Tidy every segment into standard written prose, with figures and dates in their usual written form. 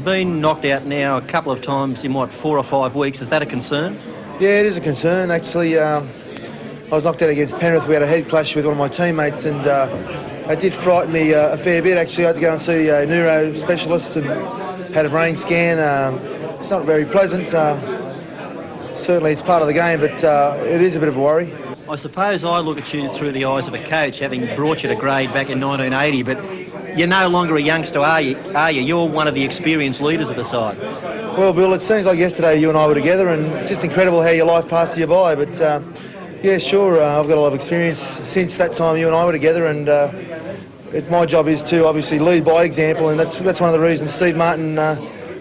been knocked out now a couple of times in, what, 4 or 5 weeks. Is that a concern? Yeah, it is a concern, actually. I was knocked out against Penrith. We had a head clash with one of my teammates, and it did frighten me a fair bit, actually. I had to go and see a neuro specialist and had a brain scan. It's not very pleasant. Certainly it's part of the game, but it is a bit of a worry. I suppose I look at you through the eyes of a coach, having brought you to grade back in 1980, but you're no longer a youngster, are you? You're one of the experienced leaders of the side. Well, Bill, it seems like yesterday you and I were together, and it's just incredible how your life passes you by. But yeah, sure, I've got a lot of experience since that time you and I were together, and my job is to obviously lead by example, and that's one of the reasons Steve Martin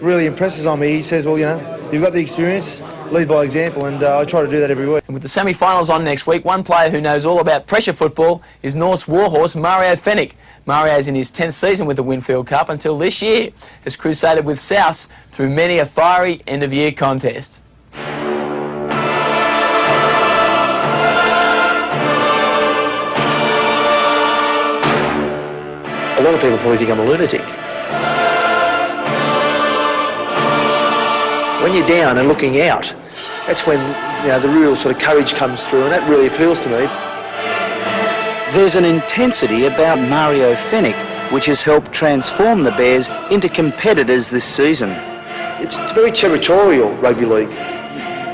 really impresses on me. He says, well, you know, you've got the experience, lead by example, and I try to do that every week. And with the semi-finals on next week, one player who knows all about pressure football is North's warhorse Mario Fenech. Mario's in his 10th season with the Winfield Cup until this year has crusaded with Souths through many a fiery end-of-year contest. A lot of people probably think I'm a lunatic. When you're down and looking out, that's when, you know, the real sort of courage comes through, and that really appeals to me. There's an intensity about Mario Fenech which has helped transform the Bears into competitors this season. It's very territorial, rugby league.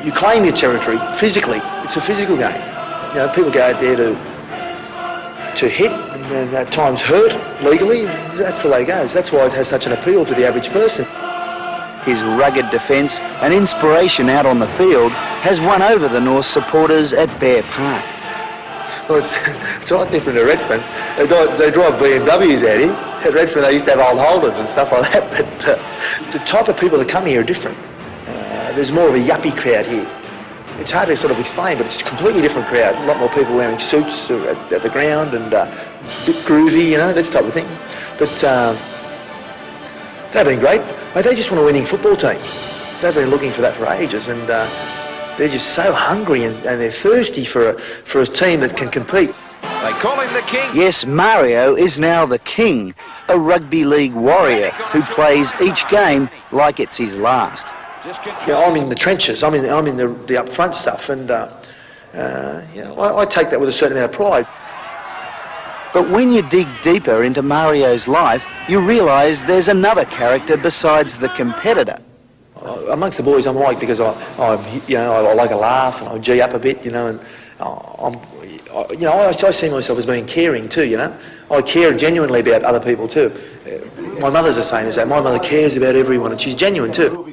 You claim your territory physically. It's a physical game. You know, people go out there to hit and at times hurt legally. That's the way it goes. That's why it has such an appeal to the average person. His rugged defence and inspiration out on the field has won over the North supporters at Bear Park. Well, it's a lot different at Redfern. They drive BMWs out here. At Redfern they used to have old Holdens and stuff like that, but the type of people that come here are different. There's more of a yuppie crowd here. It's hard to sort of explain, but it's a completely different crowd. A lot more people wearing suits at the ground and a bit groovy, you know, this type of thing. But they've been great. Mate, they just want a winning football team. They've been looking for that for ages, and they're just so hungry and they're thirsty for a team that can compete. They call him the king. Yes, Mario is now the king, a rugby league warrior who plays each game like it's his last. You know, I'm in the trenches. I'm in the up front stuff, and you know, I take that with a certain amount of pride. But when you dig deeper into Mario's life, you realise there's another character besides the competitor. Amongst the boys, I'm like, because I like a laugh and I G up a bit, you know, and I see myself as being caring too, you know. I care genuinely about other people too. My mother's the same as that. My mother cares about everyone, and she's genuine too.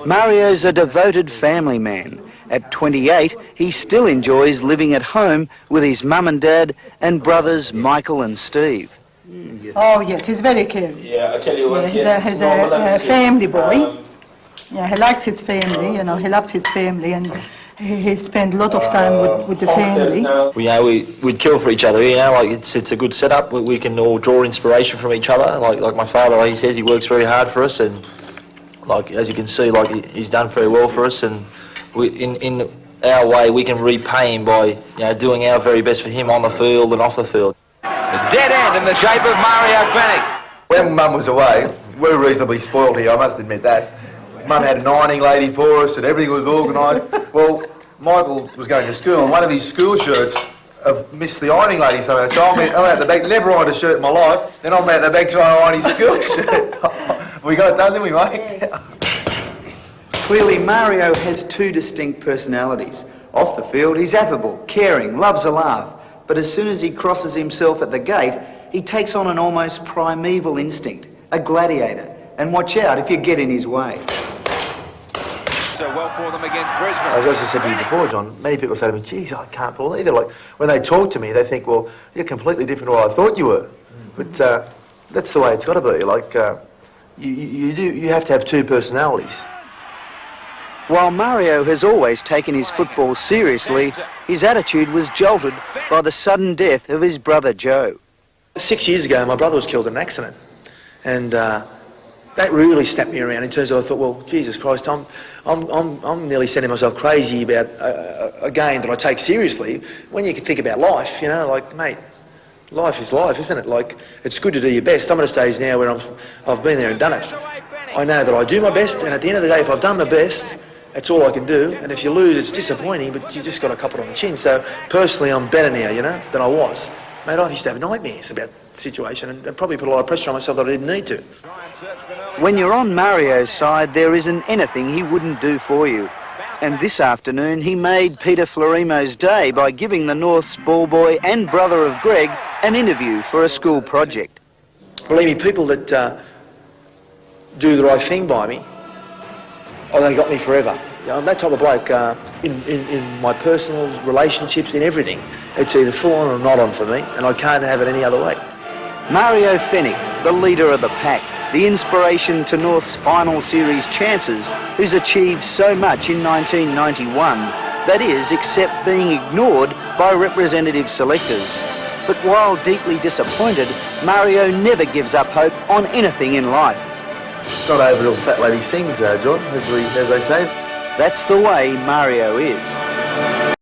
Mario's a devoted family man. At 28, he still enjoys living at home with his mum and dad and brothers Michael and Steve. Oh yes, he's very caring. Yeah, I tell you what. Yeah, he's a family boy. Yeah, he likes his family, you know, he loves his family, and he spends a lot of time with the family. We'd kill for each other, you know, like it's a good setup. We can all draw inspiration from each other. Like my father, like he says, he works very hard for us, and like as you can see, like he's done very well for us, and in our way we can repay him by, you know, doing our very best for him on the field and off the field. The dead end in the shape of Mario Fenech. When Mum was away, we were reasonably spoiled here, I must admit that. Mum had an ironing lady for us and everything was organised. Well, Michael was going to school and one of his school shirts have missed the ironing lady somehow. So I'm out the back, never ironed a shirt in my life, then I'm out the back trying to iron his school shirt. We got it done, didn't we, mate? Clearly, Mario has two distinct personalities. Off the field, he's affable, caring, loves a laugh. But as soon as he crosses himself at the gate, he takes on an almost primeval instinct, a gladiator. And watch out if you get in his way. So well for them against Brisbane. As I said to you before, John, many people say to me, geez, I can't believe it. Like, when they talk to me, they think, well, you're completely different to what I thought you were. But that's the way it's got to be. Like, you have to have two personalities. While Mario has always taken his football seriously, his attitude was jolted by the sudden death of his brother Joe. 6 years ago, my brother was killed in an accident. And that really snapped me around in terms of I thought, well, Jesus Christ, I'm nearly sending myself crazy about a game that I take seriously. When you can think about life, you know, like, mate, life is life, isn't it? Like, it's good to do your best. I'm at a stage now where I've been there and done it. I know that I do my best, and at the end of the day, if I've done my best, that's all I can do. And if you lose, it's disappointing, but you just got to cup it on the chin. So personally, I'm better now, you know, than I was. Mate, I used to have nightmares about the situation and probably put a lot of pressure on myself that I didn't need to. When you're on Mario's side, there isn't anything he wouldn't do for you. And this afternoon, he made Peter Florimo's day by giving the North's ball boy and brother of Greg an interview for a school project. Believe me, people that do the right thing by me, oh, they got me forever. You know, I'm that type of bloke in my personal relationships, in everything. It's either full on or not on for me, and I can't have it any other way. Mario Fenech, the leader of the pack, the inspiration to North's final series chances, who's achieved so much in 1991, that is, except being ignored by representative selectors. But while deeply disappointed, Mario never gives up hope on anything in life. It's not over till fat lady sings, John, as they say. That's the way Mario is.